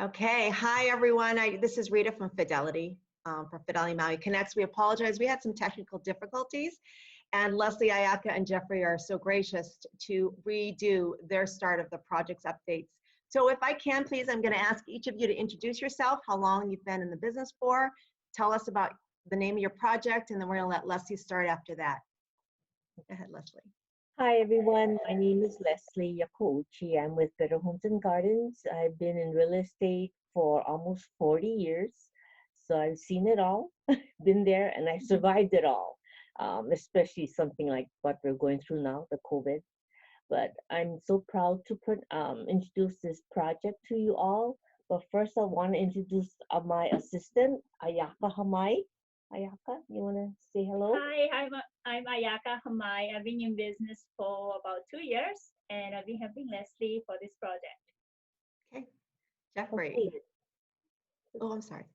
Okay, hi everyone. This is Rita from Fidelity, from Fidelity Maui Connects. We apologize. We had some technical difficulties, and Leslie Ayaka and Jeffrey are so gracious to redo their start of the project's updates. So if I can, please, I'm going to ask each of you to introduce yourself, how long you've been in the business for, tell us about the name of your project, and then we're going to let Leslie start after that. Go ahead, Leslie. Hi everyone, my name is Leslie Yakouchi. I'm with Better Homes and Gardens. I've been in real estate for almost 40 years. So I've seen it all, been there, and I survived it all, especially something like what we're going through now, the COVID. But I'm so proud to introduce this project to you all. But first, I want to introduce my assistant, Ayaka Hamai. Ayaka, you want to say hello? Hi, I'm Ayaka Hamai. I've been in business for about 2 years, and I've been helping Leslie for this project. Okay, Jeffrey. Okay. Oh, I'm sorry.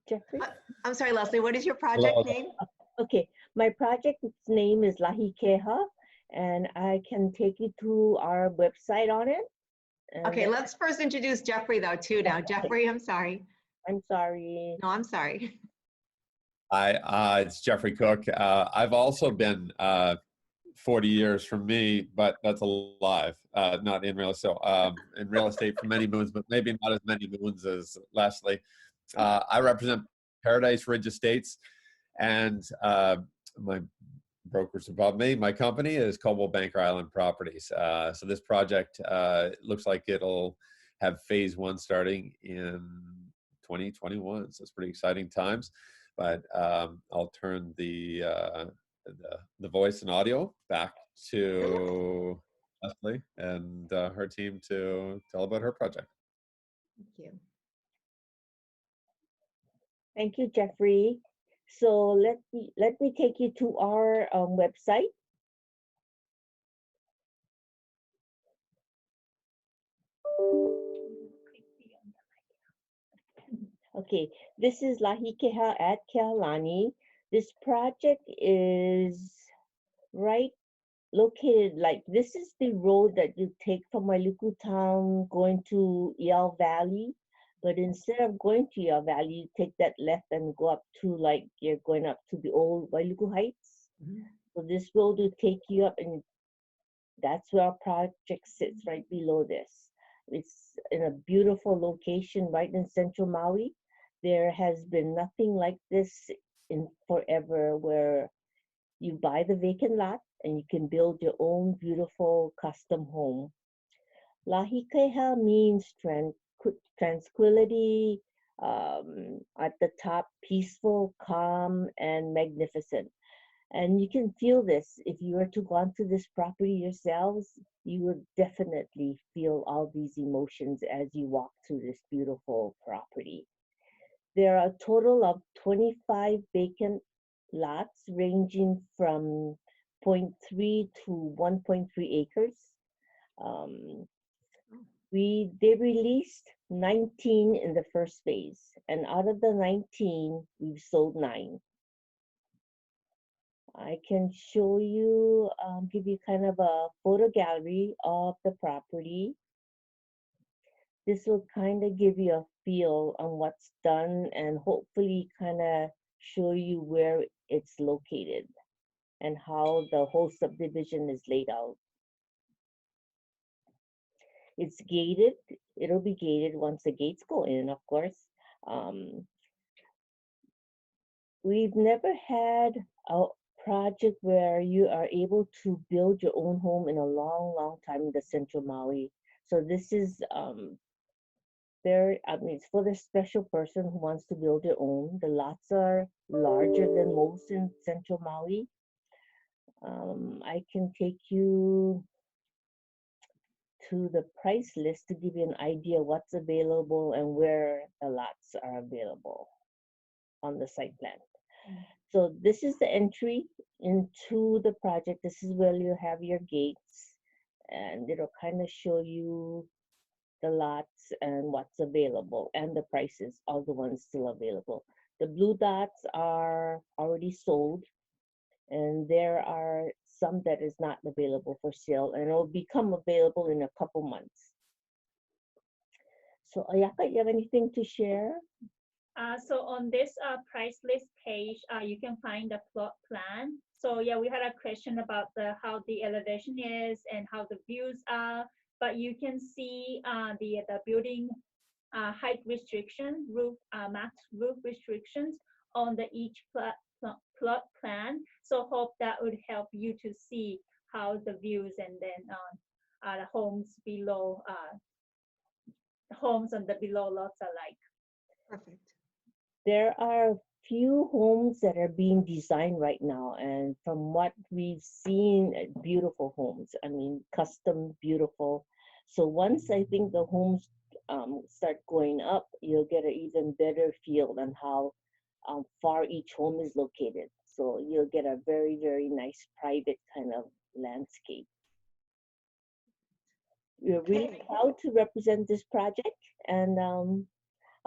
Jeffrey? I'm sorry, Leslie. What is your project name? Okay, my project's name is Lahikeha, and I can take you to our website on it. Okay, let's first introduce Jeffrey though too now. Jeffrey, I'm sorry. I'm sorry. No, I'm sorry. Hi, it's Jeffrey Cook. I've also been 40 years from me, but that's alive, not in real estate. In real estate for many moons, but maybe not as many moons as Leslie. I represent Paradise Ridge Estates, and my brokers above me. My company is Coldwell Banker Island Properties. So this project looks like it'll have phase one starting in 2021. So it's pretty exciting times. But I'll turn the voice and audio back to Leslie and her team to tell about her project. Thank you. Thank you, Jeffrey. So let me take you to our website. Okay, this is Lahikeha at Kealani. This project is right located, like this is the road that you take from Wailuku Town going to Yell Valley. But instead of going to Yell Valley, you take that left and go up to, like, you're going up to the old Wailuku Heights. So this road will take you up, and that's where our project sits, right below this. It's in a beautiful location right in central Maui. There has been nothing like this in forever, where you buy the vacant lot and you can build your own beautiful custom home. Lahikeha means tranquility, at the top, peaceful, calm, and magnificent. And you can feel this. If you were to go onto this property yourselves, you would definitely feel all these emotions as you walk through this beautiful property. There are a total of 25 vacant lots ranging from 0.3 to 1.3 acres. They released 19 in the first phase, and out of the 19, we've sold 9. I can show you, give you kind of a photo gallery of the property. This will kind of give you a feel on what's done, and hopefully kind of show you where it's located and how the whole subdivision is laid out. It's gated. It'll be gated once the gates go in, of course. We've never had a project where you are able to build your own home in a long, long time in the central Maui. So this is it's for the special person who wants to build their own. The lots are larger than most in central Maui. I can take you to the price list to give you an idea what's available and where the lots are available on the site plan. So this is the entry into the project. This is where you have your gates, and it'll kind of show you the lots and what's available and the prices of the ones still available. The blue dots are already sold, and there are some that is not available for sale, and it will become available in a couple months. So Ayaka, you have anything to share? So on this price list page, you can find the plot plan. So yeah, we had a question about how the elevation is and how the views are, but you can see the building height restriction, max roof restrictions on the each plot plan. So hope that would help you to see how the views and then the homes below, the homes on the below lots are like. Perfect. There are few homes that are being designed right now, and from what we've seen, beautiful homes. I mean, custom, beautiful. So once I think the homes start going up, you'll get an even better feel on how far each home is located. So you'll get a very, very nice private kind of landscape. We're really Okay. proud to represent this project, and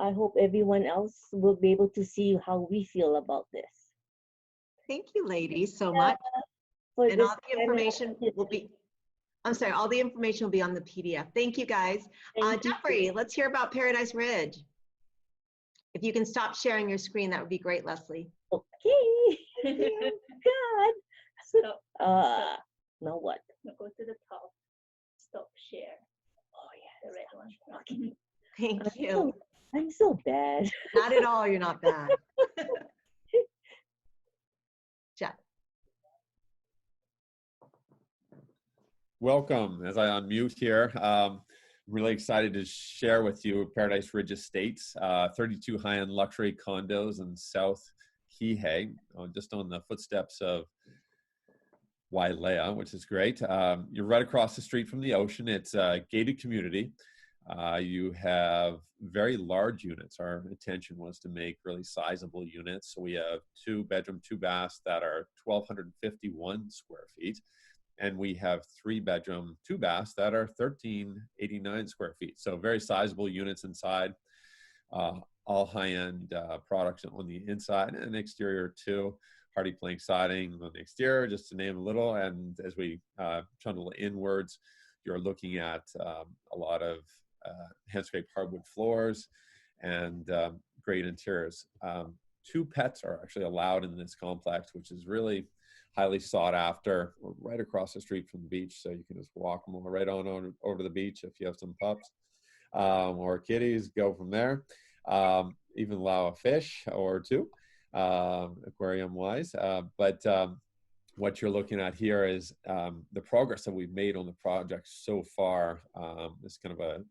I hope everyone else will be able to see how we feel about this. Thank you, ladies, so much. For And this all the time and information will be, I'm sorry, all the information will be on the PDF. Thank you, guys. Thank you. Jeffrey, let's hear about Paradise Ridge. If you can stop sharing your screen, that would be great, Leslie. Okay. God. So Now what? go to the top, stop share, Oh the yes. red one. Okay. Thank I'm you. so, I'm so bad. Not at all, you're not bad. Jeff. Welcome. As I unmute here, really excited to share with you Paradise Ridge Estates, 32 high-end luxury condos in South Kihei, just on the footsteps of Wailea, which is great. You're right across the street from the ocean. It's a gated community. You have very large units. Our intention was to make really sizable units. So we have 2-bedroom, 2 baths that are 1,251 square feet. And we have 3-bedroom, 2 baths that are 1,389 square feet. So very sizable units inside, all high-end products on the inside and exterior too. Hardy plank siding on the exterior, just to name a little. And as we trundle inwards, you're looking at a lot of hand-scraped hardwood floors and great interiors. 2 pets are actually allowed in this complex, which is really highly sought after. We're right across the street from the beach, so you can just walk them right on over to the beach if you have some pups or kitties, go from there. Even allow a fish or 2, aquarium-wise. But what you're looking at here is the progress that we've made on the project so far. This kind of a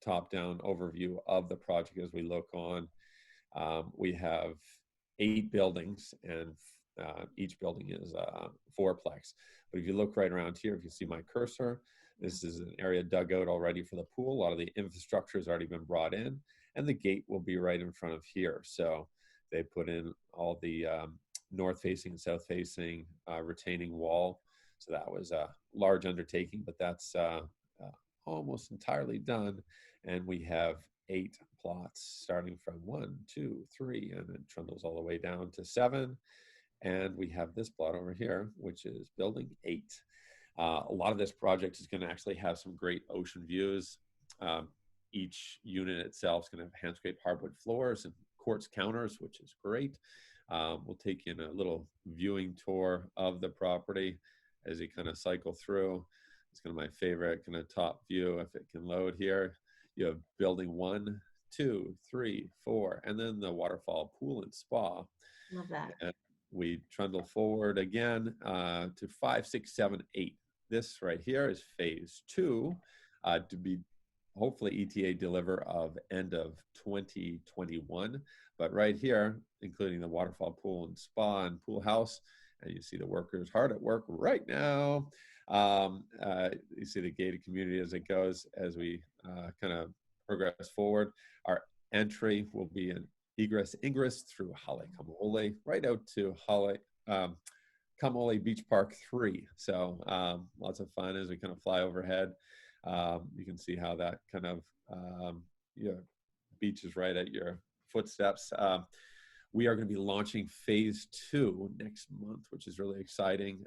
top-down overview of the project as we look on. We have 8 buildings, and each building is a 4-plex. But if you look right around here, if you see my cursor, this is an area dug out already for the pool. A lot of the infrastructure has already been brought in, and the gate will be right in front of here. So they put in all the north-facing and south-facing retaining wall. So that was a large undertaking, but that's almost entirely done. And we have 8 plots starting from 1, 2, 3, and it trundles all the way down to 7. And we have this plot over here, which is building 8. A lot of this project is going to actually have some great ocean views. Each unit itself is going to have hand-scraped hardwood floors and quartz counters, which is great. We'll take you in a little viewing tour of the property as you kind of cycle through. It's kind of my favorite kind of top view, if it can load here. You have building 1, 2, 3, 4, and then the waterfall pool and spa. Love that. And we trundle forward again to 5, 6, 7, 8. This right here is phase 2 to be hopefully ETA deliver of end of 2021. But right here, including the waterfall pool and spa and pool house, and you see the workers hard at work right now. You see the gated community as it goes, as we kind of progress forward. Our entry will be an ingress through Hale Kamole, right out to Hale Kamole Beach Park 3. So lots of fun as we kind of fly overhead. You can see how that kind of beach is right at your footsteps. we are going to be launching phase 2 next month, which is really exciting.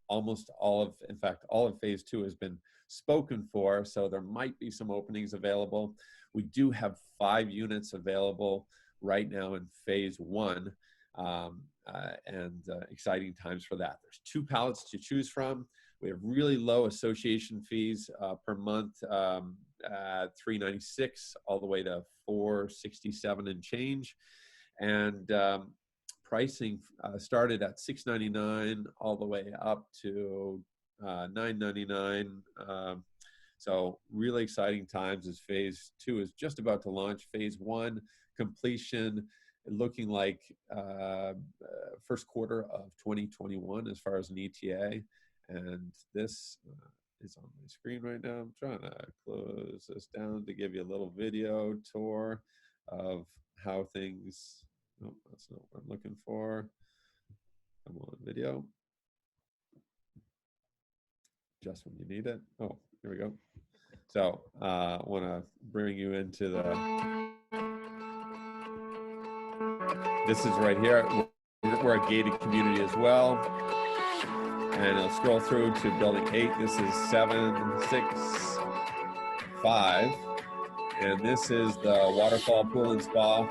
Almost all of, in fact, all of phase 2 has been spoken for, so there might be some openings available. We do have 5 units available right now in phase 1, and exciting times for that. There's 2 pallets to choose from. We have really low association fees per month, at $396 all the way to $467 and change. And pricing started at $699 all the way up to $999. So really exciting times as phase 2 is just about to launch. Phase 1 completion looking like first quarter of 2021 as far as an ETA. And this is on my screen right now. I'm trying to close this down to give you a little video tour of how things, no, that's not what I'm looking for. Come on, video. Just when you need it. Oh, here we go. So I want to bring you into this is right here. We're a gated community as well. And it'll scroll through to building 8. This is 7, 6, 5. And this is the waterfall pool and spa.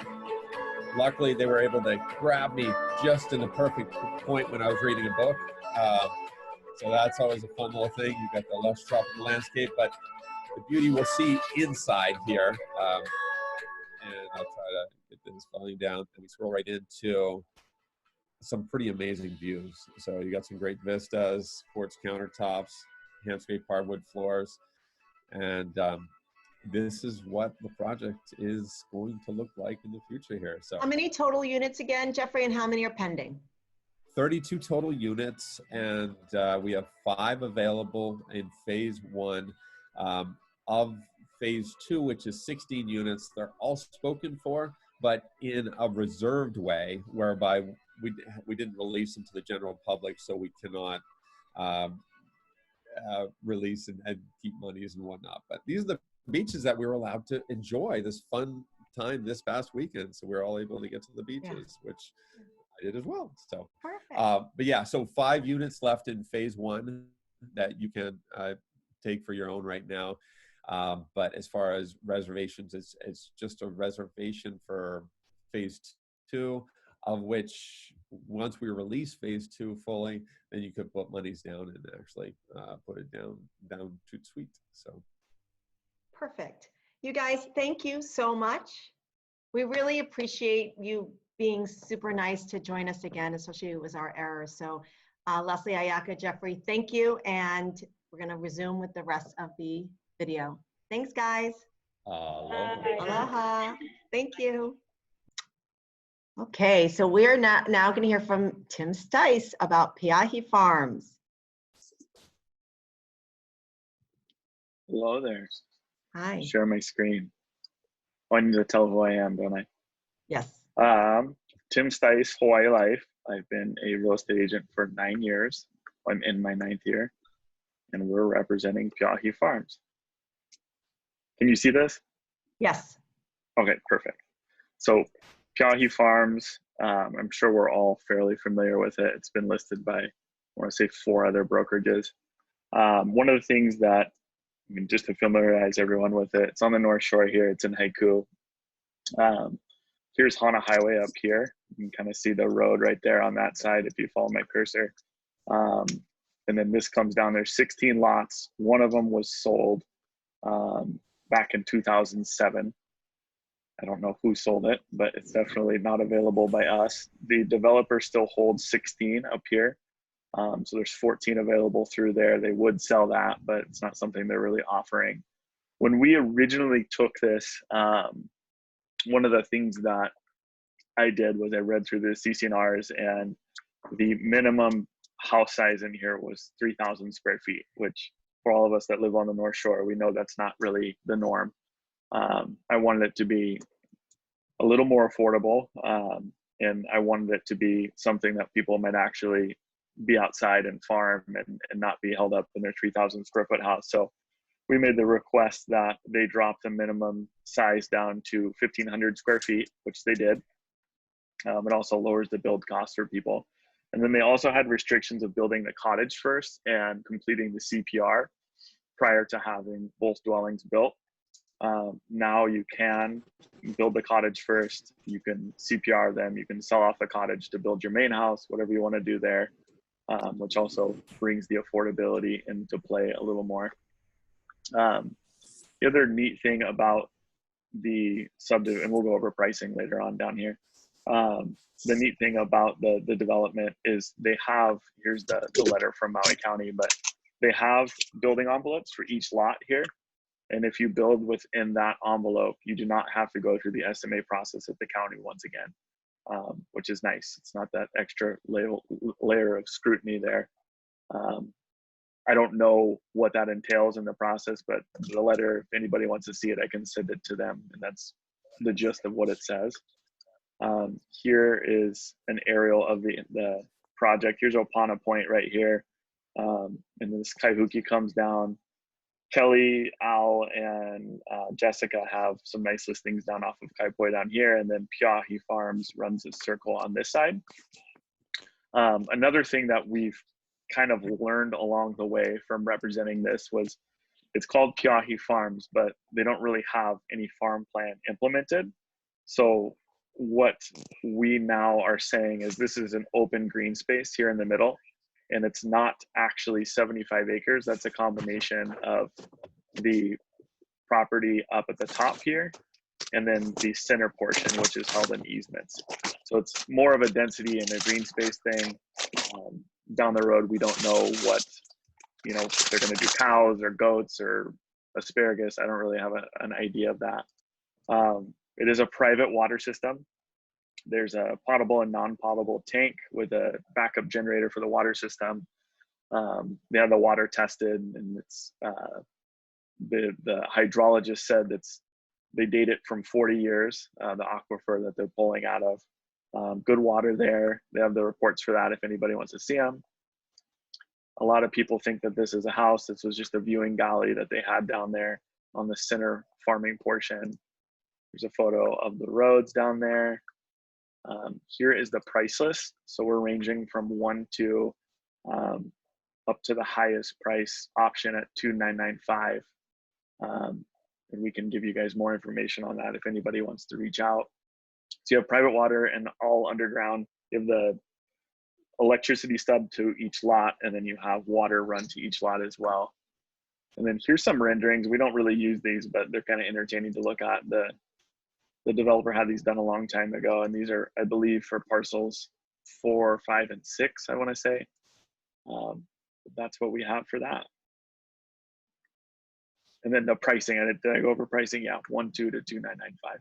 Luckily, they were able to grab me just in the perfect point when I was reading a book. So that's always a fun little thing. You've got the lush tropical landscape, but the beauty we'll see inside here. And I'll try to get this volume down. And we scroll right into some pretty amazing views. So you got some great vistas, quartz countertops, hand-scraped hardwood floors. And this is what the project is going to look like in the future here. So How many total units again, Jeffrey, and how many are pending? 32 total units, and we have 5 available in phase 1. Of phase 2, which is 16 units, they're all spoken for, but in a reserved way, whereby we didn't release them to the general public, so we cannot release and keep monies and whatnot. But these are the beaches that we were allowed to enjoy this fun time this past weekend. So we were all able to get to the beaches, which I did as well. So, Perfect. but yeah, so 5 units left in phase 1 that you can take for your own right now. But as far as reservations, it's just a reservation for phase 2, of which once we release phase 2 fully, then you could put monies down and actually put it down to suite. So Perfect. You guys, thank you so much. We really appreciate you being super nice to join us again, especially with our errors. So Leslie, Ayaka, Jeffrey, thank you. And we're going to resume with the rest of the video. Thanks, guys. aloha. Aloha. Thank you. Okay, so we're now going to hear from Tim Stice about Piahi Farms. Hello there. Hi. Share my screen. Oh, I need to tell who I am, don't I? Yes. Tim Stice, Hawaii Life. I've been a real estate agent for 9 years. I'm in my 9th year, and we're representing Piahi Farms. Can you see this? Yes. Okay, perfect. So Piahi Farms, I'm sure we're all fairly familiar with it. It's been listed by, I want to say, 4 other brokerages. One of the things that, I mean, just to familiarize everyone with it, it's on the North Shore here. It's in Haiku. Here's Hana Highway up here. You can kind of see the road right there on that side if you follow my cursor. And then this comes down. There's 16 lots. One of them was sold back in 2007. I don't know who sold it, but it's definitely not available by us. The developer still holds 16 up here. So there's 14 available through there. They would sell that, but it's not something they're really offering. When we originally took this, one of the things that I did was I read through the CC&Rs, and the minimum house size in here was 3,000 square feet, which for all of us that live on the North Shore, we know that's not really the norm. I wanted it to be a little more affordable, and I wanted it to be something that people might actually be outside and farm and not be held up in their 3,000 square foot house. So we made the request that they drop the minimum size down to 1,500 square feet, which they did. It also lowers the build cost for people. And then they also had restrictions of building the cottage first and completing the CPR prior to having both dwellings built. Now you can build the cottage first, you can CPR them, you can sell off the cottage to build your main house, whatever you want to do there, which also brings the affordability into play a little more. The other neat thing about the subdivision, and we'll go over pricing later on down here. The neat thing about the development is they have, here's the letter from Maui County, but they have building envelopes for each lot here. And if you build within that envelope, you do not have to go through the SMA process at the county once again, which is nice. It's not that extra layer of scrutiny there. I don't know what that entails in the process, but the letter, if anybody wants to see it, I can send it to them. And that's the gist of what it says. Here is an aerial of the project. Here's Opana Point right here. And this Kaihuki comes down. Kelly, Al, and Jessica have some nice listings down off of Kaipoi down here. And then Piahi Farms runs a circle on this side. Another thing that we've kind of learned along the way from representing this was it's called Piahi Farms, but they don't really have any farm plan implemented. So what we now are saying is this is an open green space here in the middle, and it's not actually 75 acres. That's a combination of the property up at the top here and then the center portion, which is held in easements. So it's more of a density and a green space thing. Down the road, we don't know what, if they're going to do cows or goats or asparagus. I don't really have an idea of that. It is a private water system. There's a potable and non-potable tank with a backup generator for the water system. They have the water tested, and it's the hydrologist said they date it from 40 years, the aquifer that they're pulling out of. Good water there. They have the reports for that if anybody wants to see them. A lot of people think that this is a house. This was just a viewing galley that they had down there on the center farming portion. There's a photo of the roads down there. Here is the price list. So we're ranging from 1 to up to the highest price option at $2,995. And we can give you guys more information on that if anybody wants to reach out. So you have private water and all underground. You have the electricity stub to each lot, and then you have water run to each lot as well. And then here's some renderings. We don't really use these, but they're kind of entertaining to look at. The developer had these done a long time ago, and these are, I believe, for parcels 4, 5, and 6, I want to say. That's what we have for that. And then the pricing, did I go over pricing? Yeah, 1.2 to 2,995.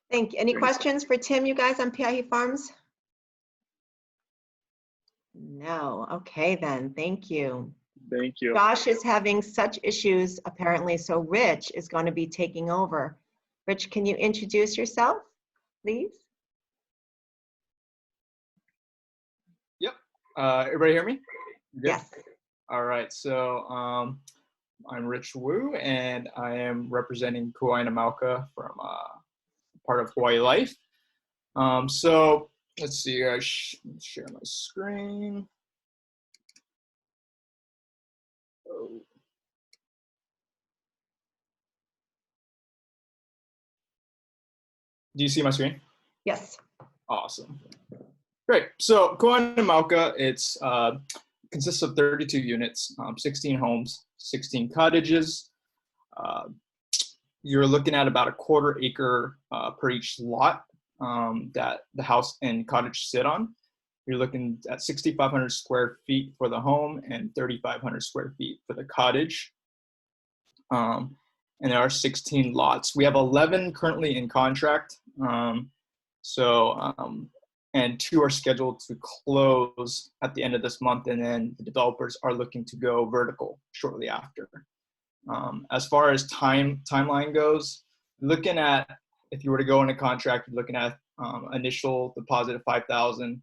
Thank you. Any questions for Tim, you guys, on Piahi Farms? No. Okay, then. Thank you. Thank you. Josh is having such issues, apparently, so Rich is going to be taking over. Rich, can you introduce yourself, please? Yep. Everybody hear me? Good? Yes. All right. So I'm Rich Wu, and I am representing Kuaina Mauka from part of Hawaii Life. So let's see. I share my screen. Oh. Do you see my screen? Yes. Awesome. Great. So Kuaina Mauka, it's consists of 32 units, 16 homes, 16 cottages. You're looking at about a 1/4 acre per each lot that the house and cottage sit on. You're looking at 6,500 square feet for the home and 3,500 square feet for the cottage. And there are 16 lots. We have 11 currently in contract. And 2 are scheduled to close at the end of this month, and then the developers are looking to go vertical shortly after. As far as timeline goes, looking at, if you were to go into contract, you're looking at initial deposit of $5,000,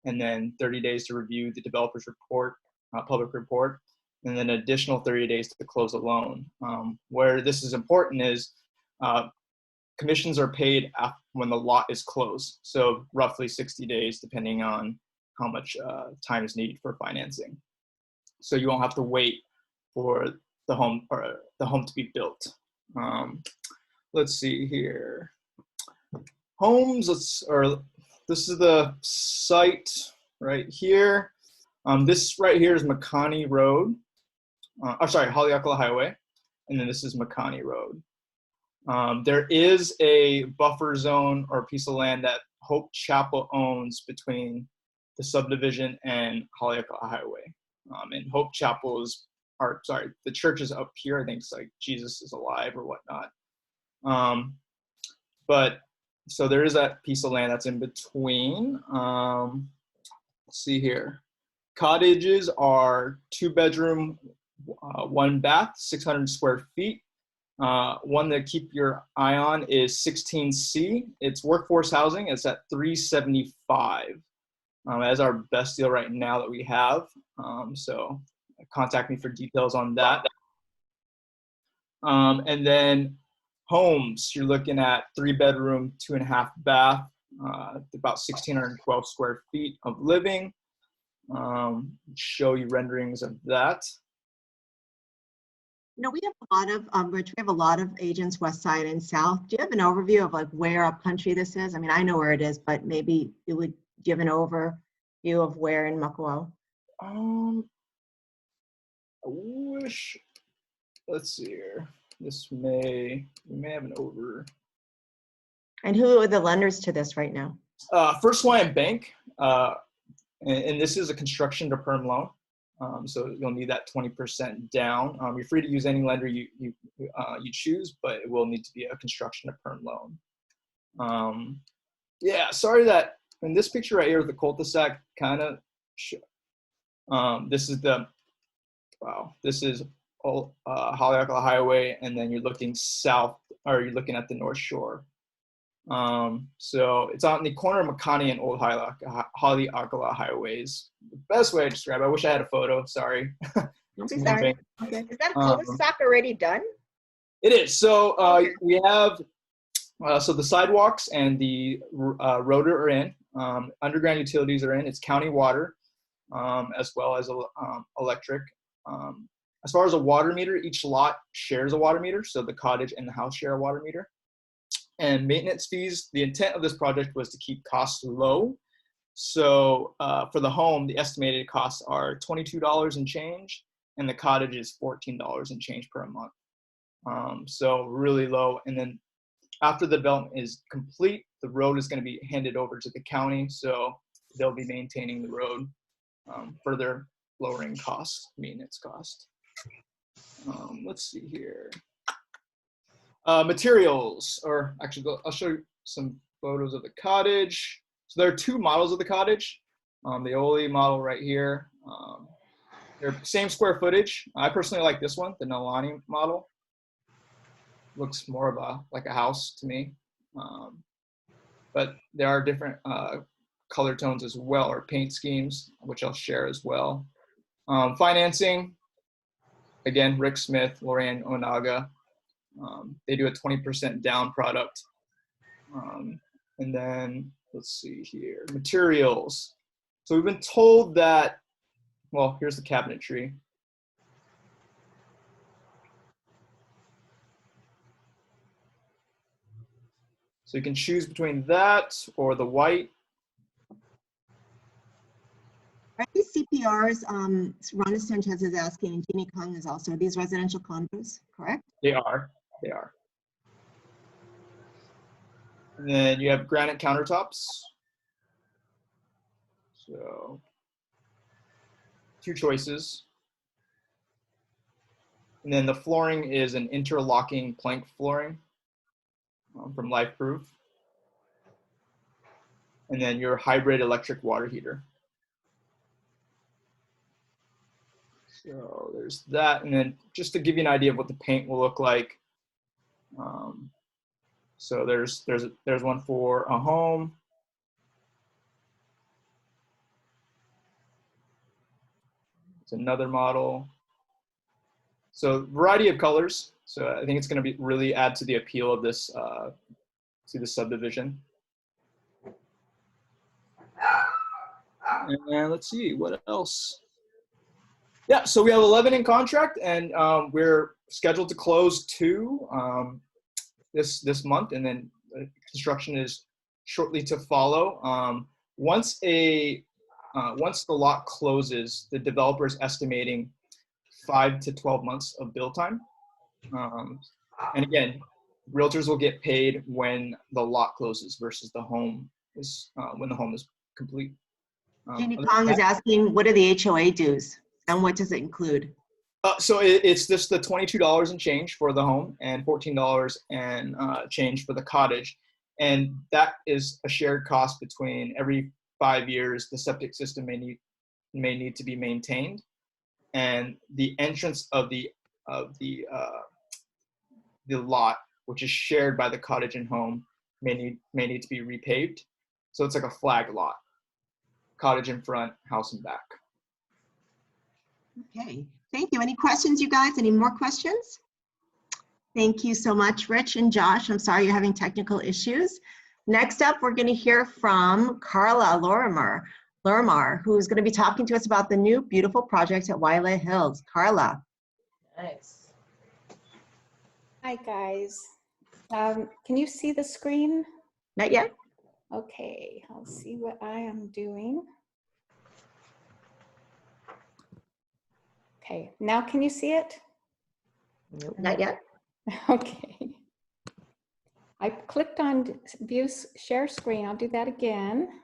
and then 30 days to review the developer's report, public report, and then additional 30 days to close a loan. Where this is important is commissions are paid when the lot is closed. So roughly 60 days, depending on how much time is needed for financing. So you won't have to wait for the home to be built. Let's see here. Homes, this is the site right here. This right here is Makani Road. Haleakala Highway. And then this is Makani Road. There is a buffer zone or a piece of land that Hope Chapel owns between the subdivision and Haleakala Highway. And Hope Chapel is, the church is up here. I think it's like Jesus is alive or whatnot. But so there is that piece of land that's in between. Let's see here. Cottages are 2-bedroom, 1 bath, 600 square feet. One to keep your eye on is 16C. It's workforce housing. It's at $375. As our best deal right now that we have. So contact me for details on that. And then homes, you're looking at 3-bedroom, 2.5 bath, about 1,612 square feet of living. Show you renderings of that. You know, we have a lot of, Rich, we have a lot of agents west side and south. Do you have an overview of like where up country this is? I mean, I know where it is, but maybe you would give an overview of where in Makawao. I wish, let's see here. We may have an over. And who are the lenders to this right now? First Hawaiian Bank, and this is a construction to perm loan. So you'll need that 20% down. You're free to use any lender you choose, but it will need to be a construction to perm loan. Yeah, sorry that in this picture right here with the cul-de-sac kind of, this is Haleakala Highway, and then you're looking south, or you're looking at the North Shore. So it's on the corner of Makani and Old Haleakala Highways. The best way to describe it. I wish I had a photo. Sorry. Don't be sorry. Okay. Is that cul-de-sac already done? It is. So we have so the sidewalks and the rotor are in. Underground utilities are in. It's county water, as well as electric. As far as a water meter, each lot shares a water meter. So the cottage and the house share a water meter. And maintenance fees, the intent of this project was to keep costs low. So for the home, the estimated costs are $22 and change, and the cottage is $14 and change per month. So really low. And then after the development is complete, the road is going to be handed over to the county. So they'll be maintaining the road, further lowering costs, maintenance cost. Let's see here. Materials, or actually, I'll show you some photos of the cottage. So there are 2 models of the cottage. The Oli model right here. They're same square footage. I personally like this one, the Nalani model. Looks more of like a house to me. But there are different color tones as well, or paint schemes, which I'll share as well. Financing, again, Rick Smith, Lorianne Onaga. They do a 20% down product. And then let's see here, materials. So we've been told that, well, here's the cabinetry. So you can choose between that or the white. Are these CPRs, Rhonda Sanchez is asking, and Jeannie Kong is also, are these residential condos, correct? They are. And then you have granite countertops. So 2 choices. And then the flooring is an interlocking plank flooring from Life Proof. And then your hybrid electric water heater. So there's that. And then just to give you an idea of what the paint will look like. So there's one for a home. It's another model. So variety of colors. So I think it's going to be really add to the appeal of this see the subdivision. And let's see, what else? Yeah, so we have 11 in contract, and we're scheduled to close 2 this month, and then construction is shortly to follow. Once the lot closes, the developer is estimating 5 to 12 months of build time. And again, realtors will get paid when the lot closes versus the home is when the home is complete. Jeannie Other Kong than is that, asking, what are the HOA dues and what does it include? so it's just the $22 and change for the home and $14 and change for the cottage. And that is a shared cost between every 5 years. The septic system may need to be maintained, and the entrance of the lot, which is shared by the cottage and home, may need to be repaved. So it's like a flag lot, cottage in front, house in back. Okay, thank you. Any questions, you guys? Any more questions? Thank you so much, Rich and Josh. I'm sorry you're having technical issues. Next up, we're going to hear from Carla Lorimer, who's going to be talking to us about the new beautiful project at Wailea Hills. Carla. Nice. Hi, guys. Can you see the screen? Not yet? Okay, I'll see what I am doing. Okay, now can you see it? Nope, not yet. Okay. I clicked on view share screen. I'll do that again.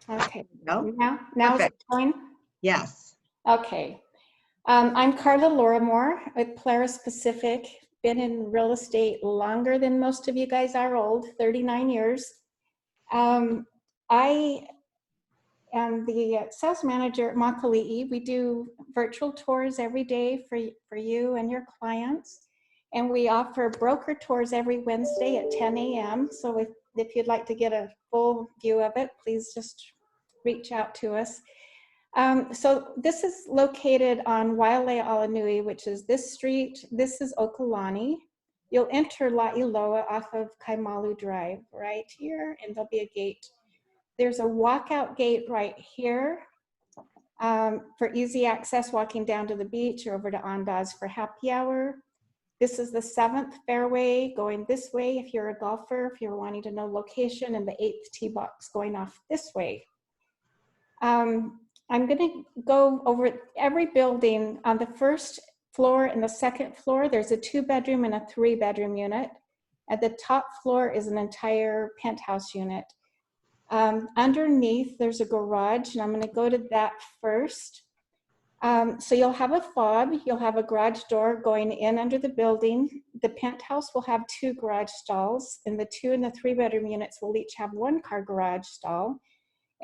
Okay, No? now is it Perfect. showing? Yes. Okay. I'm Carla Lorimer with Polaris Pacific. Been in real estate longer than most of you guys are old, 39 years. I am the sales manager at Makali'i. We do virtual tours every day for you and your clients. And we offer broker tours every Wednesday at 10 a.m. So if you'd like to get a full view of it, please just reach out to us. So this is located on Wailea Alanui, which is this street. This is Okalani. You'll enter La'iloa off of Kaimalu Drive right here, and there'll be a gate. There's a walkout gate right here for easy access, walking down to the beach or over to Andaz for happy hour. This is the 7th fairway going this way if you're a golfer, if you're wanting to know location, and the 8th tee box going off this way. I'm going to go over every building. On the first floor and the second floor, there's a 2-bedroom and a 3-bedroom unit. At the top floor is an entire penthouse unit. Underneath, there's a garage, and I'm going to go to that first. So you'll have a fob, you'll have a garage door going in under the building. The penthouse will have 2 garage stalls, and the 2 and the 3-bedroom units will each have 1 car garage stall.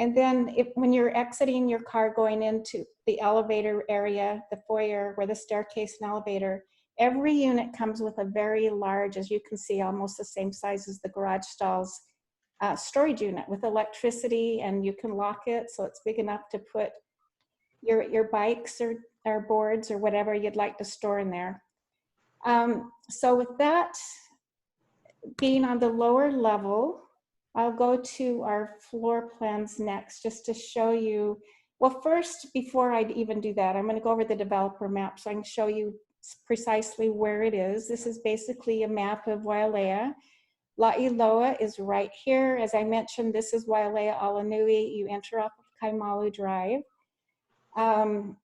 And then when you're exiting your car going into the elevator area, the foyer where the staircase and elevator, every unit comes with a very large, as you can see, almost the same size as the garage stalls, storage unit with electricity, and you can lock it so it's big enough to put your bikes or boards or whatever you'd like to store in there. So with that being on the lower level, I'll go to our floor plans next just to show you. Well, first, before I even do that, I'm going to go over the developer map so I can show you precisely where it is. This is basically a map of Wailea. La'iloa is right here. As I mentioned, this is Wailea Alanui. You enter off of Kaimalu Drive. All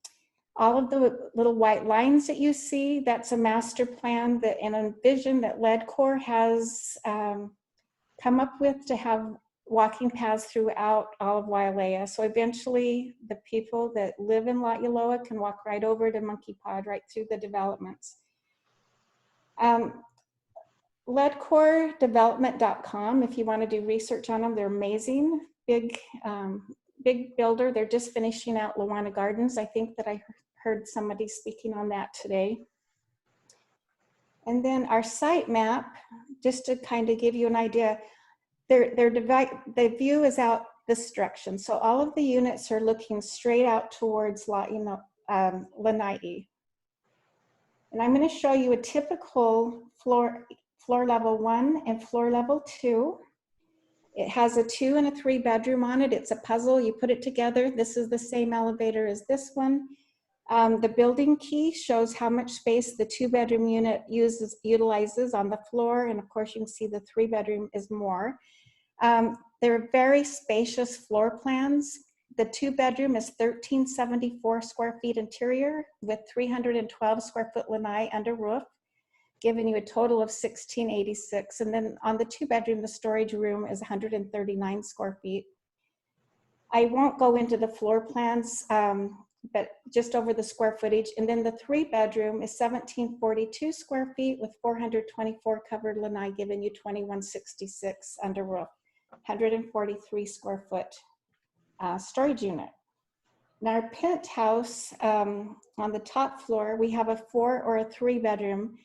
of the little white lines that you see, that's a master plan and a vision that LEDCorp has come up with to have walking paths throughout all of Wailea. So eventually the people that live in La'iloa can walk right over to Monkey Pod, right through the developments. LEDCorpDevelopment.com, if you want to do research on them, they're amazing. Big builder. They're just finishing out Lawana Gardens. I think that I heard somebody speaking on that today. And then our site map, just to kind of give you an idea, the view is out this direction. So all of the units are looking straight out towards Lanai. And I'm going to show you a typical floor level 1 and floor level 2. It has a 2 and a 3 bedroom on it. It's a puzzle. You put it together. This is the same elevator as this one. The building key shows how much space the 2 bedroom unit utilizes on the floor. And of course, you can see the 3 bedroom is more. They're very spacious floor plans. The 2 bedroom is 1,374 square feet interior with 312 square foot lanai under roof, giving you a total of 1,686. And then on the 2 bedroom, the storage room is 139 square feet. I won't go into the floor plans, but just over the square footage. And then the 3 bedroom is 1,742 square feet with 424 covered lanai, giving you 2,166 under roof, 143 square foot storage unit. In our penthouse, on the top floor, we have a 4 or a 3 bedroom.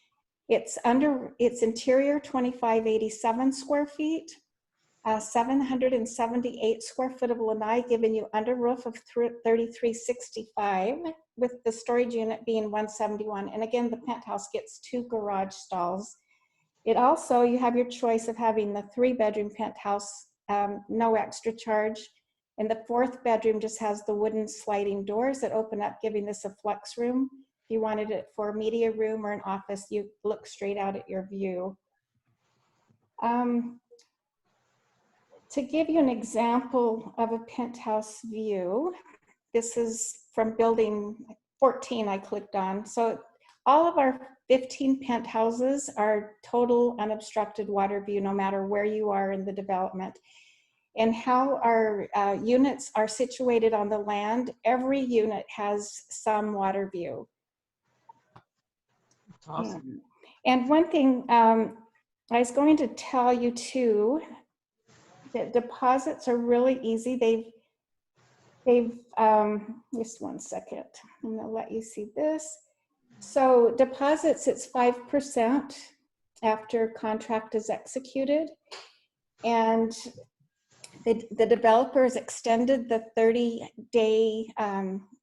It's interior 2,587 square feet, 778 square foot of lanai, giving you under roof of 3,365, with the storage unit being 171. And again, the penthouse gets 2 garage stalls. It also, you have your choice of having the 3 bedroom penthouse, no extra charge. And the 4th bedroom just has the wooden sliding doors that open up, giving this a flex room. If you wanted it for a media room or an office, you look straight out at your view. To give you an example of a penthouse view, this is from building 14 I clicked on. So all of our 15 penthouses are total unobstructed water view, no matter where you are in the development. And how our units are situated on the land, every unit has some water view. Awesome. And one thing I was going to tell you too, that deposits are really easy. They've just one second, I'm gonna let you see this. So deposits, it's 5% after contract is executed. And the developer has extended the 30-day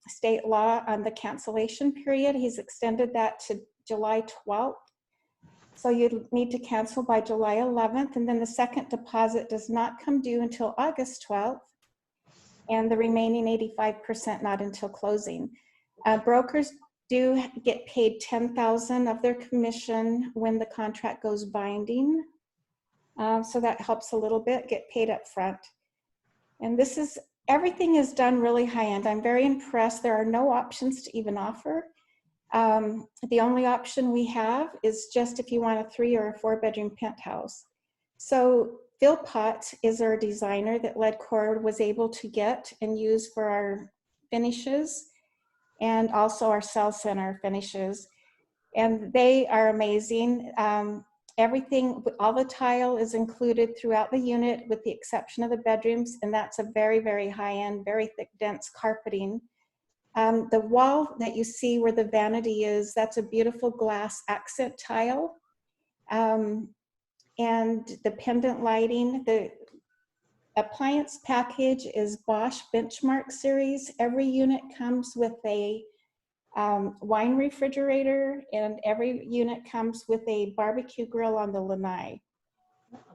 state law on the cancellation period. He's extended that to July 12th. So you need to cancel by July 11th. And then the second deposit does not come due until August 12th. And the remaining 85% not until closing. Brokers do get paid $10,000 of their commission when the contract goes binding. So that helps a little bit, get paid up front. And this is, everything is done really high end. I'm very impressed. There are no options to even offer. The only option we have is just if you want a 3 or a 4 bedroom penthouse. So Phil Potts is our designer that Ledcor was able to get and use for our finishes and also our cell center finishes. And they are amazing. Everything, all the tile is included throughout the unit with the exception of the bedrooms, and that's a very, very high-end, very thick, dense carpeting. The wall that you see where the vanity is, that's a beautiful glass accent tile. And the pendant lighting, the appliance package is Bosch Benchmark series. Every unit comes with a wine refrigerator, and every unit comes with a barbecue grill on the lanai.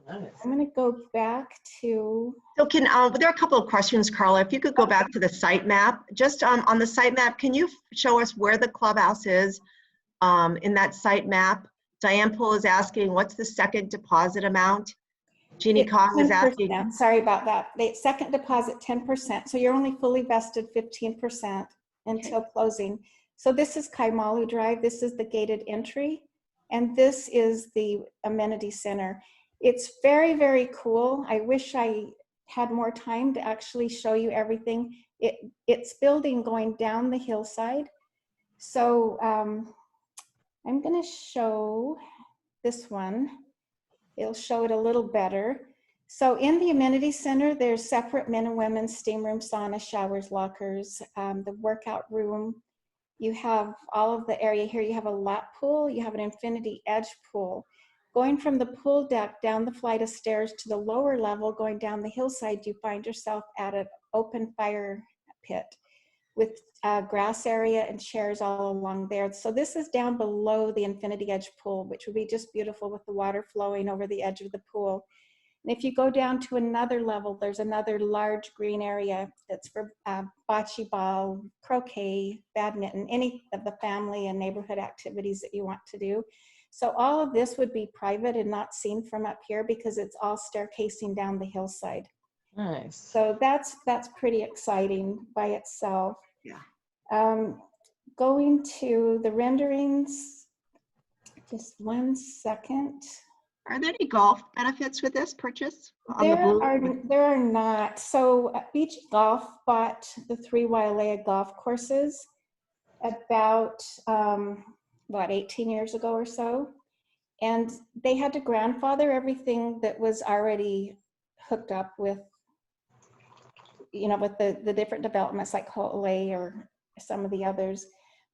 I'm going to go back to. So there are a couple of questions, Carla. If you could go back to the site map, just on the site map, can you show us where the clubhouse is in that site map? Diane Poole is asking, what's the second deposit amount? Jeannie Kong is asking. Sorry about that. The second deposit, 10%. So you're only fully vested 15% until closing. So this is Kaimalu Drive. This is the gated entry. And this is the amenity center. It's very, very cool. I wish I had more time to actually show you everything. It's building going down the hillside. So I'm going to show this one. It'll show it a little better. So in the amenity center, there's separate men and women's steam room, sauna, showers, lockers, the workout room. You have all of the area here. You have a lap pool. You have an infinity edge pool. Going from the pool deck down the flight of stairs to the lower level, going down the hillside, you find yourself at an open fire pit. with grass area and chairs all along there. So this is down below the infinity edge pool, which would be just beautiful with the water flowing over the edge of the pool. And if you go down to another level, there's another large green area that's for bocce ball, croquet, badminton, any of the family and neighborhood activities that you want to do. So all of this would be private and not seen from up here because it's all staircasing down the hillside. Nice. So that's pretty exciting by itself. Yeah. Going to the renderings, just 1 second. Are there any golf benefits with this purchase? On the blue? There are not. So Beach Golf bought the 3 Wailea golf courses about, 18 years ago or so. And they had to grandfather everything that was already hooked up with, with the different developments like Ho'olei or some of the others.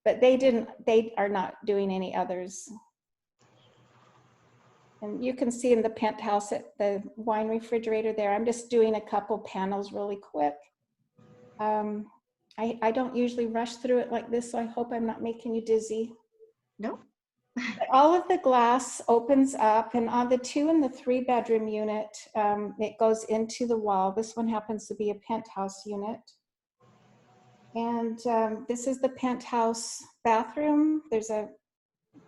But they are not doing any others. And you can see in the penthouse at the wine refrigerator there, I'm just doing a couple panels really quick. I don't usually rush through it like this, so I hope I'm not making you dizzy. No. But all of the glass opens up, and on the 2 and the 3 bedroom unit, it goes into the wall. This one happens to be a penthouse unit. And this is the penthouse bathroom. There's a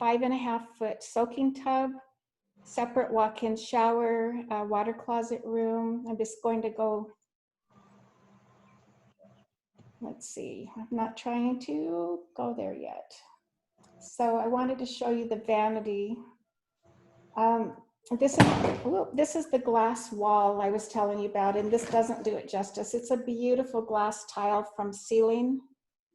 5.5-foot soaking tub, separate walk-in shower, water closet room. I'm just going to go, let's see, I'm not trying to go there yet. So I wanted to show you the vanity. This is the glass wall I was telling you about, and this doesn't do it justice. It's a beautiful glass tile from ceiling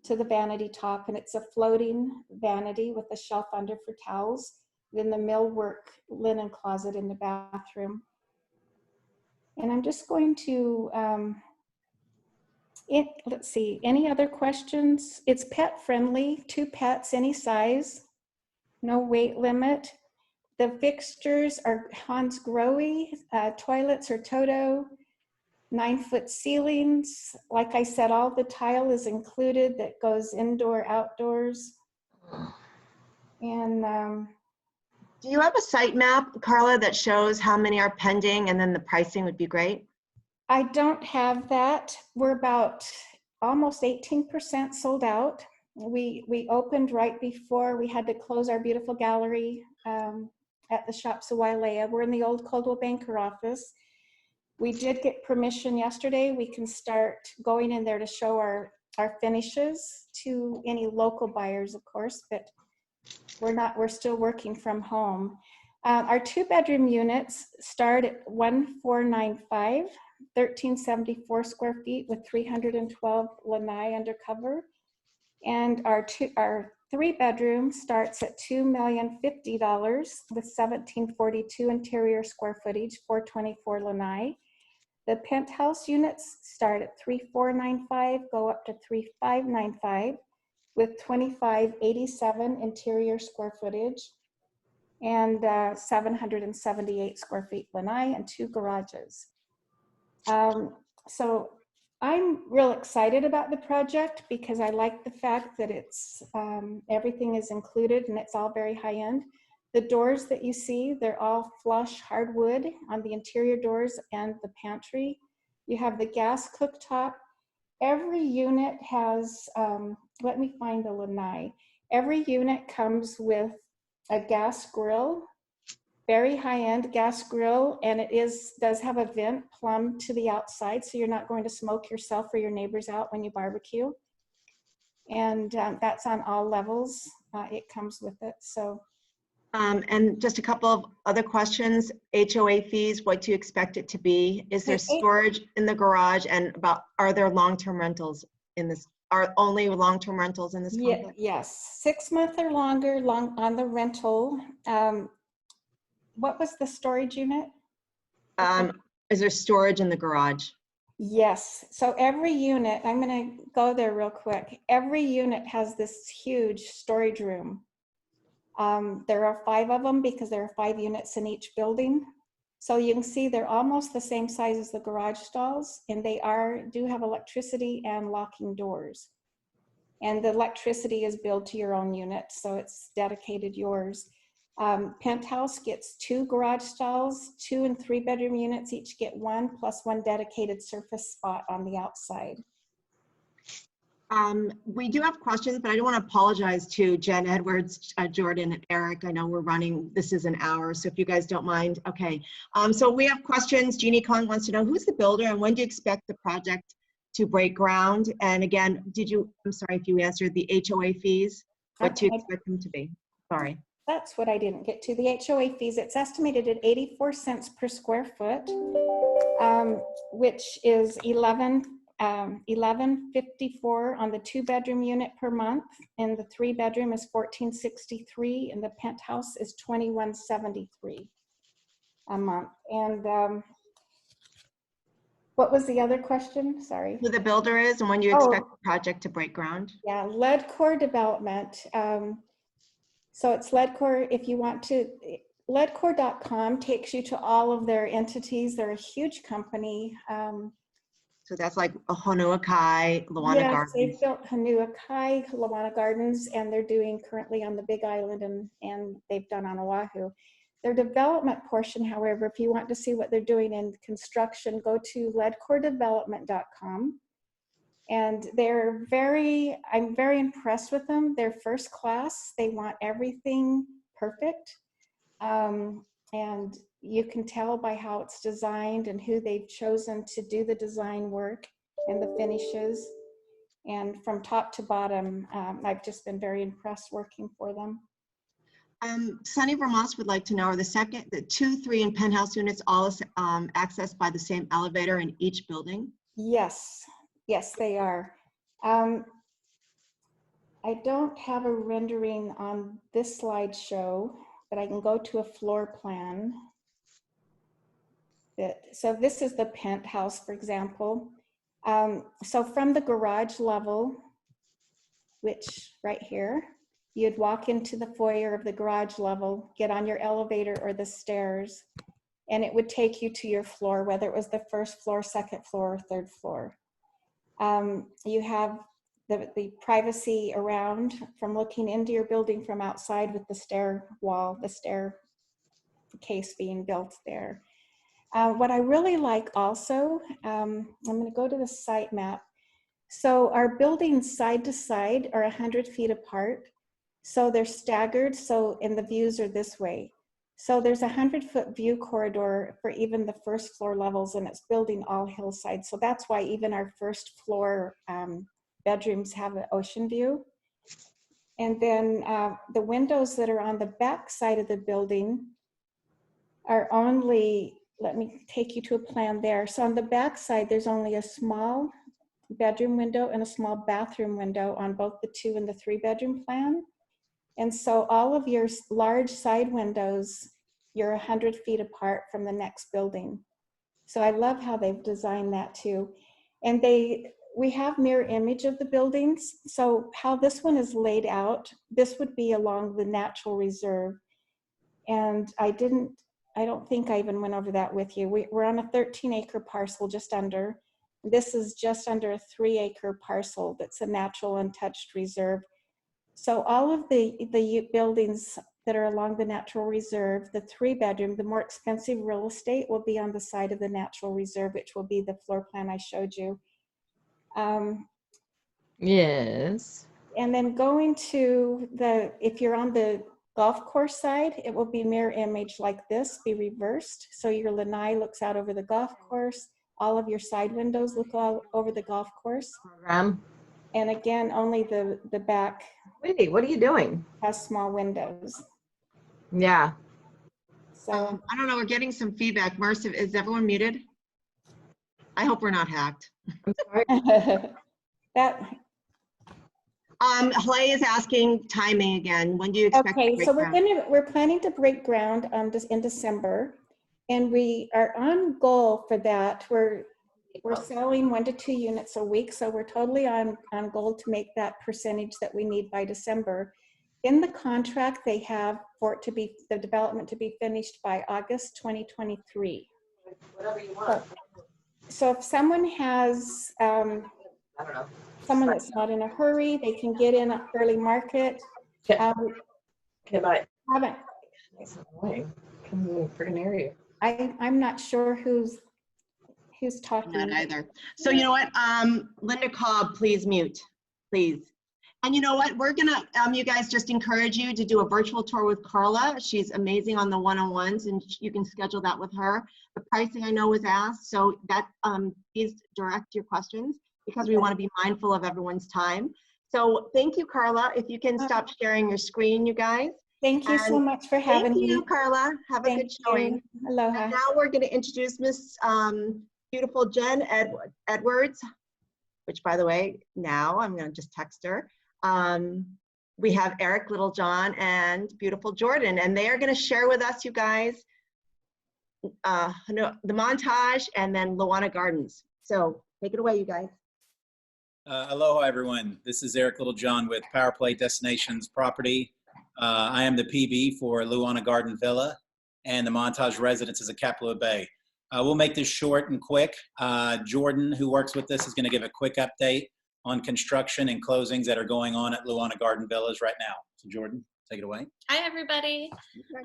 to the vanity top, and it's a floating vanity with a shelf under for towels. Then the millwork linen closet in the bathroom. And I'm just going to, let's see, any other questions? It's pet friendly, 2 pets, any size, no weight limit. The fixtures are Hans Grohe, toilets are Toto, 9-foot ceilings. Like I said, all the tile is included that goes indoor, outdoors. And do you have a site map, Carla, that shows how many are pending, and then the pricing would be great? I don't have that. We're about almost 18% sold out. We opened right before we had to close our beautiful gallery at the Shops of Wailea. We're in the old Coldwell Banker office. We did get permission yesterday. We can start going in there to show our finishes to any local buyers, of course, but we're still working from home. Our 2-bedroom units start at 1,495, 1,374 square feet with 312 lanai under cover. And our 3-bedroom starts at $2,050,000 with 1,742 interior square footage, 424 lanai. The penthouse units start at 3,495, go up to 3,595 with 2,587 interior square footage and 778 square feet lanai and 2 garages. So I'm real excited about the project because I like the fact that it's everything is included and it's all very high end. The doors that you see, they're all flush hardwood on the interior doors and the pantry. You have the gas cooktop. Every unit has, let me find the lanai. Every unit comes with a gas grill, very high-end gas grill, and it does have a vent plumbed to the outside, so you're not going to smoke yourself or your neighbors out when you barbecue. And that's on all levels. It comes with it. So. And just a couple of other questions. HOA fees, what do you expect it to be? Is there storage in the garage, and are there long-term rentals in this? Are only long-term rentals in this complex? Yes, 6 months or longer on the rental. What was the storage unit? Is there storage in the garage? Yes. So every unit, I'm going to go there real quick. Every unit has this huge storage room. There are 5 of them because there are 5 units in each building. So you can see they're almost the same size as the garage stalls, and they do have electricity and locking doors. and the electricity is billed to your own unit, so it's dedicated yours. Penthouse gets 2 garage stalls, 2 and 3 bedroom units each get 1, plus 1 dedicated surface spot on the outside. We do have questions, but I do want to apologize to Jen Edwards, Jordan, and Eric. I know we're running, this is an hour, so if you guys don't mind. Okay, so we have questions. Jeannie Kong wants to know, who's the builder and when do you expect the project to break ground? And again, I'm sorry if you answered the HOA fees, what do you expect them to be? Sorry. That's what I didn't get to. The HOA fees, it's estimated at 84 cents per square foot, which is $11.54 on the 2-bedroom unit per month, and the 3-bedroom is $14.63, and the penthouse is $21.73 a month. And what was the other question? Sorry. Who the builder is and when you expect the project to break ground? Yeah, Leadcore Development. So it's Leadcore, if you want to, leadcore.com takes you to all of their entities. They're a huge company. So that's like Honuakai, Luana Yes, Gardens. they've built Honuakai, Luana Gardens, and they're doing currently on the Big Island, and they've done on Oahu. Their development portion, however, if you want to see what they're doing in construction, go to leadcoredevelopment.com. And I'm very impressed with them. They're first class. They want everything perfect. And you can tell by how it's designed and who they've chosen to do the design work and the finishes. And from top to bottom, I've just been very impressed working for them. Sunny Vermont would like to know, are the 2, 3, and penthouse units all accessed by the same elevator in each building? Yes, yes, they are. I don't have a rendering on this slideshow, but I can go to a floor plan. So this is the penthouse, for example. So from the garage level, which right here, you'd walk into the foyer of the garage level, get on your elevator or the stairs, and it would take you to your floor, whether it was the first floor, second floor, or third floor. You have the privacy around from looking into your building from outside with the stair wall, the stair case being built there. What I really like also, I'm going to go to the site map. So our buildings side to side are 100 feet apart. So they're staggered, and the views are this way. So there's a 100-foot view corridor for even the first floor levels, and it's building all hillside. So that's why even our first floor bedrooms have an ocean view. And then the windows that are on the back side of the building are only, let me take you to a plan there. So on the back side, there's only a small bedroom window and a small bathroom window on both the 2 and the 3-bedroom plan. And so all of your large side windows, you're 100 feet apart from the next building. So I love how they've designed that too. And we have mirror image of the buildings. So how this one is laid out, this would be along the natural reserve. And I don't think I even went over that with you. We're on a 13-acre parcel, just under. This is just under a 3-acre parcel that's a natural untouched reserve. So all of the buildings that are along the natural reserve, the 3-bedroom, the more expensive real estate will be on the side of the natural reserve, which will be the floor plan I showed you. Yes. And then going to if you're on the golf course side, it will be mirror image like this, be reversed. So your lanai looks out over the golf course. All of your side windows look all over the golf course. Program. And again, only the back. Wendy, what are you doing? Has small windows. Yeah. So I don't know, we're getting some feedback. Mercive, is everyone muted? I hope we're not hacked. I'm sorry. that. Haley is asking timing again. When do you expect to Okay, break so ground? we're planning to break ground in December, and we are on goal for that. We're selling 1 to 2 units a week, so we're totally on goal to make that percentage that we need by December. In the contract, they have for it to be, the development to be finished by August 2023. Whatever you want. So if someone has I don't know. someone that's not in a hurry, they can get in at early market. Okay, but Haven't, it's annoying. Can freaking hear you. I'm not sure who's talking. Not either. So you know what? Linda Cobb, please mute, please. And you know what? We're gonna, you guys, just encourage you to do a virtual tour with Carla. She's amazing on the one-on-ones, and you can schedule that with her. The pricing I know was asked, so that please direct your questions because we want to be mindful of everyone's time. So thank you, Carla. If you can stop sharing your screen, you guys. Thank you so And much for having Thank me. you, Carla. Have a Thank good showing. you. Aloha. And now we're going to introduce Miss beautiful Jen Edwards, which, by the way, now I'm going to just text her. We have Eric Littlejohn and beautiful Jordan, and they are going to share with us, you guys, the montage and then Luana Gardens. So take it away, you guys. Aloha, everyone. This is Eric Littlejohn with Power Play Destinations Property. I am the PB for Luana Garden Villa and the Montage Residences at Kapalua Bay. We'll make this short and quick. Jordan, who works with us, is going to give a quick update on construction and closings that are going on at Luana Garden Villas right now. So Jordan, take it away. Hi, everybody.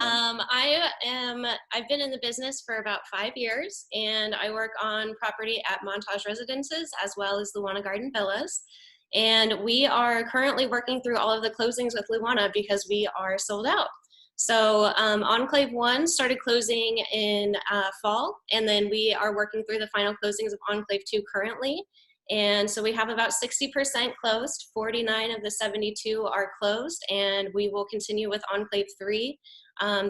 I've been in the business for about 5 years, and I work on property at Montage Residences as well as Luana Garden Villas. And we are currently working through all of the closings with Luana because we are sold out. So Enclave 1 started closing in fall, and then we are working through the final closings of Enclave 2 currently. And so we have about 60% closed, 49 of the 72 are closed, and we will continue with Enclave 3.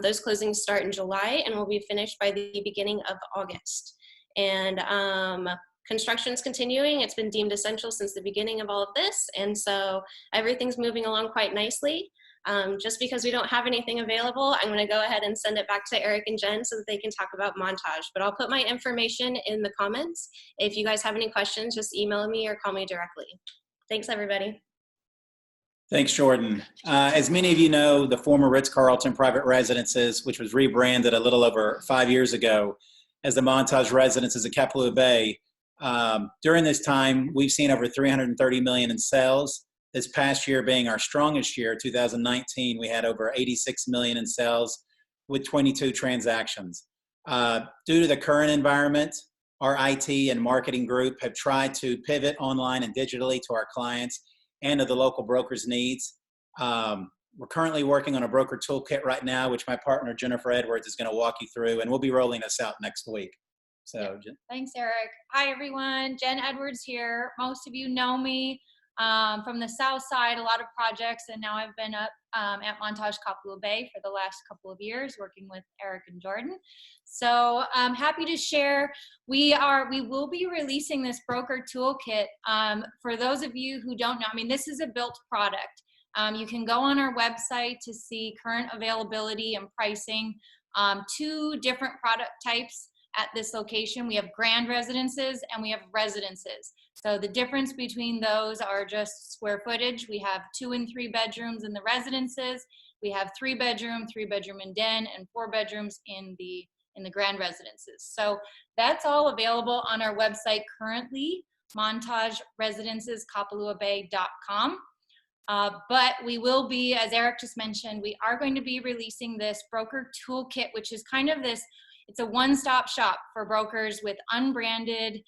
Those closings start in July and will be finished by the beginning of August. And construction's continuing. It's been deemed essential since the beginning of all of this, and so everything's moving along quite nicely. Just because we don't have anything available, I'm going to go ahead and send it back to Eric and Jen so that they can talk about Montage. But I'll put my information in the comments. If you guys have any questions, just email me or call me directly. Thanks, everybody. Thanks, Jordan. As many of you know, the former Ritz-Carlton Private Residences, which was rebranded a little over 5 years ago as the Montage Residences at Kapalua Bay, during this time, we've seen over $330 million in sales. This past year being our strongest year, 2019, we had over $86 million in sales with 22 transactions. Due to the current environment, our IT and marketing group have tried to pivot online and digitally to our clients and to the local brokers' needs. We're currently working on a broker toolkit right now, which my partner Jennifer Edwards is going to walk you through, and we'll be rolling this out next week. So, Jen. Thanks, Eric. Hi, everyone. Jen Edwards here. Most of you know me from the South Side, a lot of projects, and now I've been up at Montage Kapalua Bay for the last couple of years working with Eric and Jordan. So I'm happy to share. We will be releasing this broker toolkit. For those of you who don't know, I mean, this is a built product. You can go on our website to see current availability and pricing. 2 different product types at this location. We have grand residences and we have residences. So the difference between those are just square footage. We have 2 and 3 bedrooms in the residences. We have 3 bedroom, 3 bedroom and den, and 4 bedrooms in the grand residences. So that's all available on our website currently, montageresidencesKapalua.com. But we will be, as Eric just mentioned, we are going to be releasing this broker toolkit, which is kind of this, it's a one-stop shop for brokers with unbranded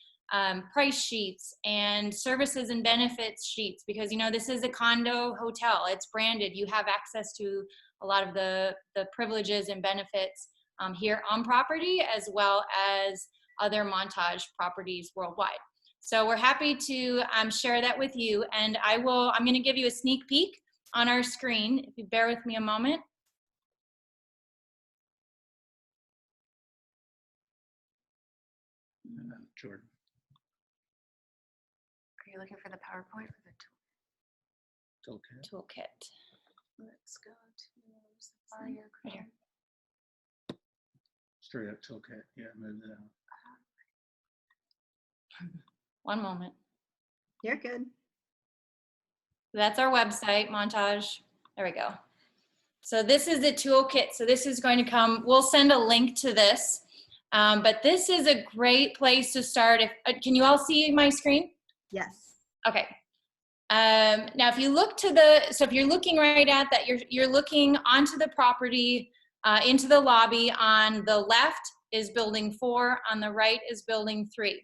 price sheets and services and benefits sheets, because, you know, this is a condo hotel. It's branded. You have access to a lot of the privileges and benefits here on property, as well as other Montage properties worldwide. So we're happy to share that with you. And I'm going to give you a sneak peek on our screen. If you bear with me a moment. Jordan. Are you looking for the PowerPoint or the toolkit? Let's go to Safari or Chrome. Straight up toolkit. Yeah, move it out. One moment. You're good. That's our website, Montage. There we go. So this is the toolkit. So this is going to come, we'll send a link to this. But this is a great place to start. Can you all see my screen? Yes. Okay. Now, if you look to the, so if you're looking right at that, you're looking onto the property, into the lobby. On the left is building 4, on the right is building 3.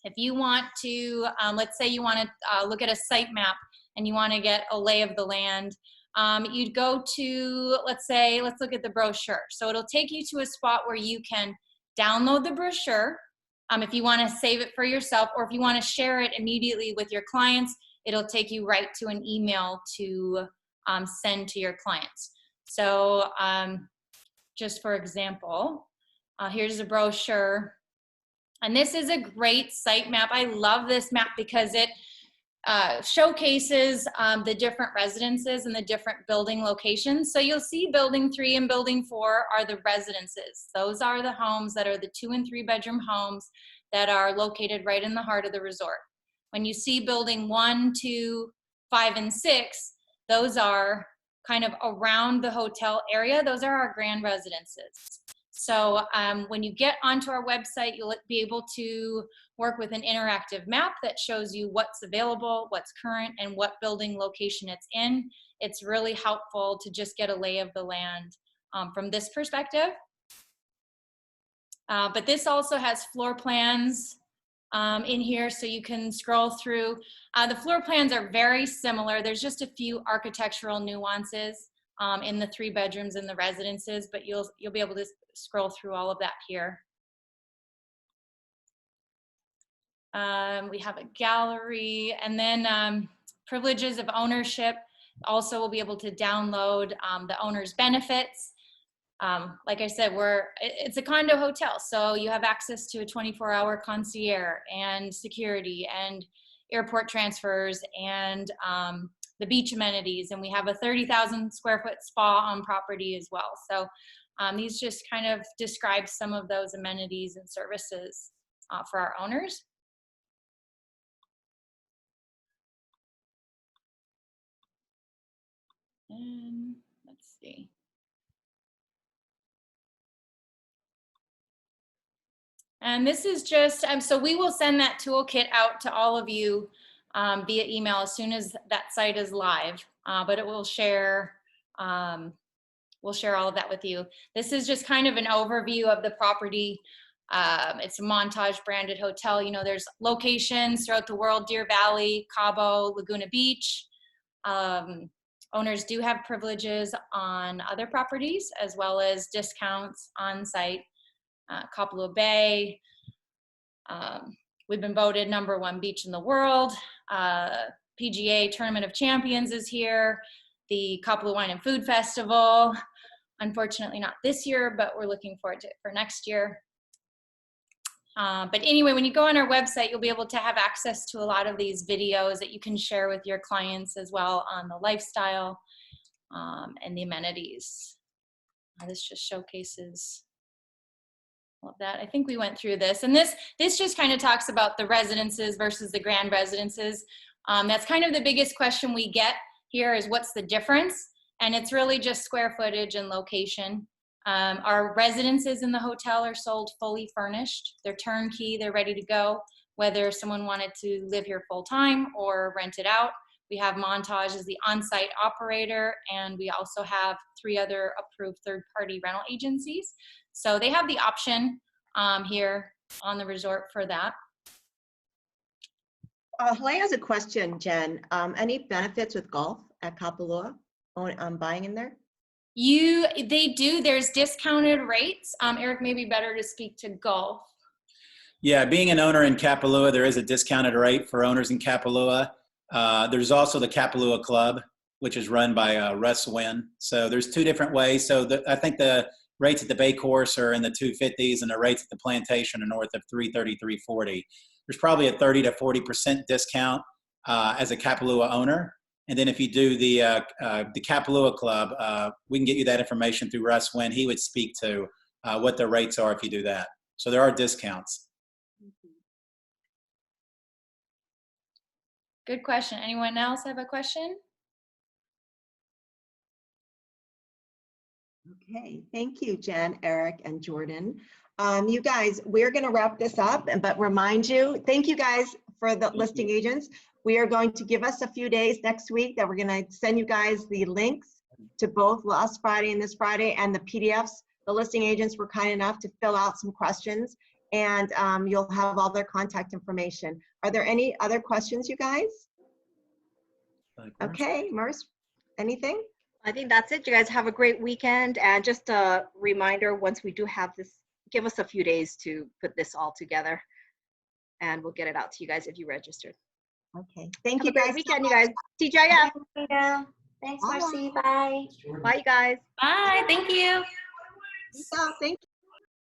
If you want to, let's say you want to look at a site map and you want to get a lay of the land, you'd go to, let's look at the brochure. So it'll take you to a spot where you can download the brochure if you want to save it for yourself, or if you want to share it immediately with your clients, it'll take you right to an email to send to your clients. So just for example, here's a brochure. And this is a great site map. I love this map because it showcases the different residences and the different building locations. So you'll see building 3 and building 4 are the residences. Those are the homes that are the 2 and 3 bedroom homes that are located right in the heart of the resort. When you see building 1, 2, 5, and 6, those are kind of around the hotel area. Those are our grand residences. So when you get onto our website, you'll be able to work with an interactive map that shows you what's available, what's current, and what building location it's in. It's really helpful to just get a lay of the land from this perspective. But this also has floor plans in here, so you can scroll through. The floor plans are very similar. There's just a few architectural nuances in the 3 bedrooms and the residences, but you'll be able to scroll through all of that here. We have a gallery, and then privileges of ownership. Also, we'll be able to download the owner's benefits. Like I said, it's a condo hotel, so you have access to a 24-hour concierge and security and airport transfers and the beach amenities, and we have a 30,000 square foot spa on property as well. So these just kind of describe some of those amenities and services for our owners. And let's see. And this is just, so we will send that toolkit out to all of you via email as soon as that site is live, but it will share, we'll share all of that with you. This is just kind of an overview of the property. It's a Montage branded hotel. You know, there's locations throughout the world: Deer Valley, Cabo, Laguna Beach. Owners do have privileges on other properties as well as discounts on site. Kapalua Bay. We've been voted #1 beach in the world. PGA Tournament of Champions is here. The Kapalua Wine and Food Festival. Unfortunately not this year, but we're looking forward to it for next year. But anyway, when you go on our website, you'll be able to have access to a lot of these videos that you can share with your clients as well on the lifestyle and the amenities. This just showcases all of that. I think we went through this, and this just kind of talks about the residences versus the grand residences. That's kind of the biggest question we get here, is what's the difference? And it's really just square footage and location. Our residences in the hotel are sold fully furnished. They're turnkey, they're ready to go, whether someone wanted to live here full time or rent it out. We have Montage as the on-site operator, and we also have 3 other approved third-party rental agencies. So they have the option here on the resort for that. Helene has a question, Jen. Any benefits with golf at Kapalua on buying in there? They do. There's discounted rates. Eric, maybe better to speak to golf. Yeah, being an owner in Kapalua, there is a discounted rate for owners in Kapalua. There's also the Kapalua Club, which is run by Russ Wynn. So there's 2 different ways. So I think the rates at the Bay Course are in the 250s, and the rates at the Plantation are north of 330, 340. There's probably a 30 to 40% discount as a Kapalua owner. And then if you do the Kapalua Club, we can get you that information through Russ Wynn. He would speak to what the rates are if you do that. So there are discounts. Good question. Anyone else have a question? Okay, thank you, Jen, Eric, and Jordan. You guys, we're going to wrap this up, but remind you, thank you guys for the listing agents. We are going to give us a few days next week that we're going to send you guys the links to both last Friday and this Friday and the PDFs. The listing agents were kind enough to fill out some questions, and you'll have all their contact information. Are there any other questions, you guys? Okay, Merce, anything? I think that's it. You guys have a great weekend. And just a reminder, once we do have this, give us a few days to put this all together. And we'll get it out to you guys if you registered. Okay, thank Have you a great guys. weekend, you guys. TGIF. Thanks, Bye. Marcy. Bye. Bye, you guys. Bye. Thank you. Thank you.